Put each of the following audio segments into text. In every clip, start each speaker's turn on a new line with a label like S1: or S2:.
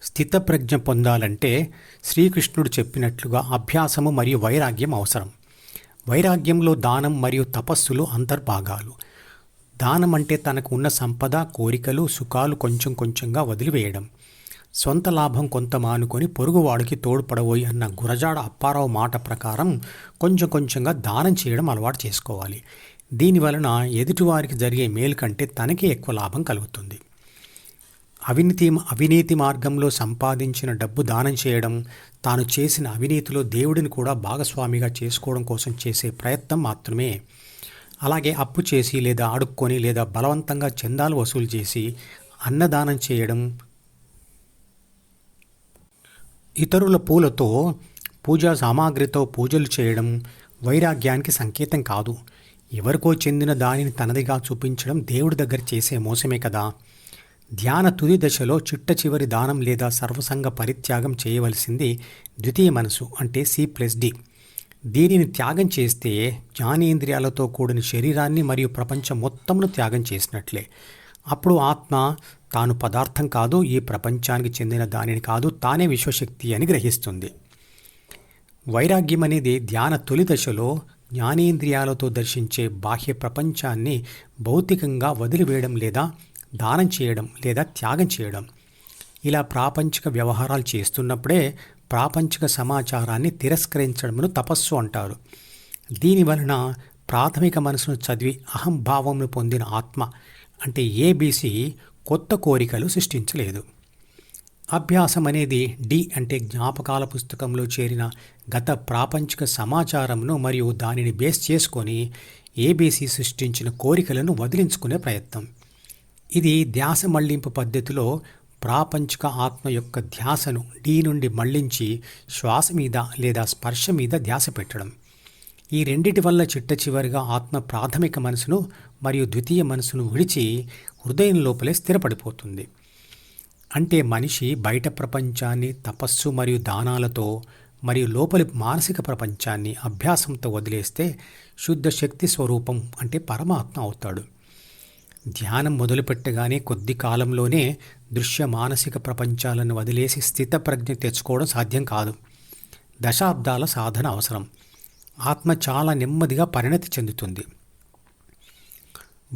S1: స్థితప్రజ్ఞ పొందాలంటే శ్రీకృష్ణుడు చెప్పినట్లుగా అభ్యాసము మరియు వైరాగ్యం అవసరం. వైరాగ్యంలో దానం మరియు తపస్సులు అంతర్భాగాలు. దానం అంటే తనకు ఉన్న సంపద, కోరికలు, సుఖాలు కొంచెం కొంచెంగా వదిలివేయడం. సొంత లాభం కొంత మానుకొని పొరుగువాడికి తోడ్పడబోయి అన్న గురజాడ అప్పారావు మాట ప్రకారం కొంచెం కొంచెంగా దానం చేయడం అలవాటు చేసుకోవాలి. దీనివలన ఎదుటివారికి జరిగే మేలు కంటే తనకే ఎక్కువ లాభం కలుగుతుంది. అవినీతి మార్గంలో సంపాదించిన డబ్బు దానం చేయడం, తాను చేసిన అవినీతిలో దేవుడిని కూడా భాగస్వామిగా చేసుకోవడం కోసం చేసే ప్రయత్నం మాత్రమే. అలాగే అప్పు చేసి లేదా అడుక్కొని లేదా బలవంతంగా చందాలు వసూలు చేసి అన్నదానం చేయడం, ఇతరుల పూలతో, పూజా సామాగ్రితో పూజలు చేయడం వైరాగ్యానికి సంకేతం కాదు. ఎవరికో చెందిన దానిని తనదిగా చూపించడం దేవుడి దగ్గర చేసే మోసమే కదా. ధ్యాన తుది దశలో చిట్ట చివరి దానం లేదా సర్వసంగ పరిత్యాగం చేయవలసింది ద్వితీయ మనసు అంటే C+D. దీనిని త్యాగం చేస్తే జ్ఞానేంద్రియాలతో కూడిన శరీరాన్ని మరియు ప్రపంచం మొత్తంను త్యాగం చేసినట్లే. అప్పుడు ఆత్మ తాను పదార్థం కాదు, ఈ ప్రపంచానికి చెందిన దానిని కాదు, తానే విశ్వశక్తి అని గ్రహిస్తుంది. వైరాగ్యం అనేది ధ్యాన తొలి దశలో జ్ఞానేంద్రియాలతో దర్శించే బాహ్య ప్రపంచాన్ని భౌతికంగా వదిలివేయడం లేదా దానం చేయడం లేదా త్యాగం చేయడం. ఇలా ప్రాపంచిక వ్యవహారాలు చేస్తున్నప్పుడే ప్రాపంచిక సమాచారాన్ని తిరస్కరించడమును తపస్సు అంటారు. దీనివలన ప్రాథమిక మనసును చదివి అహంభావంను పొందిన ఆత్మ అంటే ABC కొత్త కోరికలు సృష్టించలేదు. అభ్యాసం అనేది D అంటే జ్ఞాపకాల పుస్తకంలో చేరిన గత ప్రాపంచిక సమాచారంను మరియు దానిని బేస్ చేసుకొని ABC సృష్టించిన కోరికలను వదిలించుకునే ప్రయత్నం. ఇది ధ్యాస మళ్లింపు పద్ధతిలో ప్రాపంచిక ఆత్మ యొక్క ధ్యాసను D నుండి మళ్లించి శ్వాస మీద లేదా స్పర్శ మీద ధ్యాస పెట్టడం. ఈ రెండిటి వల్ల చిట్ట చివరిగా ఆత్మ ప్రాథమిక మనసును మరియు ద్వితీయ మనసును విడిచి హృదయం లోపలే స్థిరపడిపోతుంది. అంటే మనిషి బయట ప్రపంచాన్ని తపస్సు మరియు దానాలతో మరియు లోపలి మానసిక ప్రపంచాన్ని అభ్యాసంతో వదిలేస్తే శుద్ధ శక్తి స్వరూపం అంటే పరమాత్మ అవుతాడు. ధ్యానం మొదలుపెట్టగానే కొద్ది కాలంలోనే దృశ్య మానసిక ప్రపంచాలను వదిలేసి స్థితప్రజ్ఞ తెచ్చుకోవడం సాధ్యం కాదు. దశాబ్దాల సాధన అవసరం. ఆత్మ చాలా నెమ్మదిగా పరిణతి చెందుతుంది.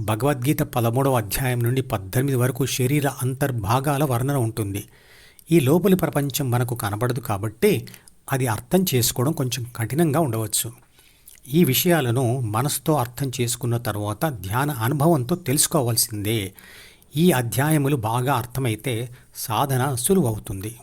S1: భగవద్గీత 13వ అధ్యాయం నుండి 18 వరకు శరీర అంతర్భాగాల వర్ణన ఉంటుంది. ఈ లోపలి ప్రపంచం మనకు కనబడదు కాబట్టి అది అర్థం చేసుకోవడం కొంచెం కఠినంగా ఉండవచ్చు. ఈ విషయాలను మనసుతో అర్థం చేసుకున్న తర్వాత ధ్యాన అనుభవంతో తెలుసుకోవాల్సిందే. ఈ అధ్యాయములు బాగా అర్థమైతే సాధన సులువవుతుంది.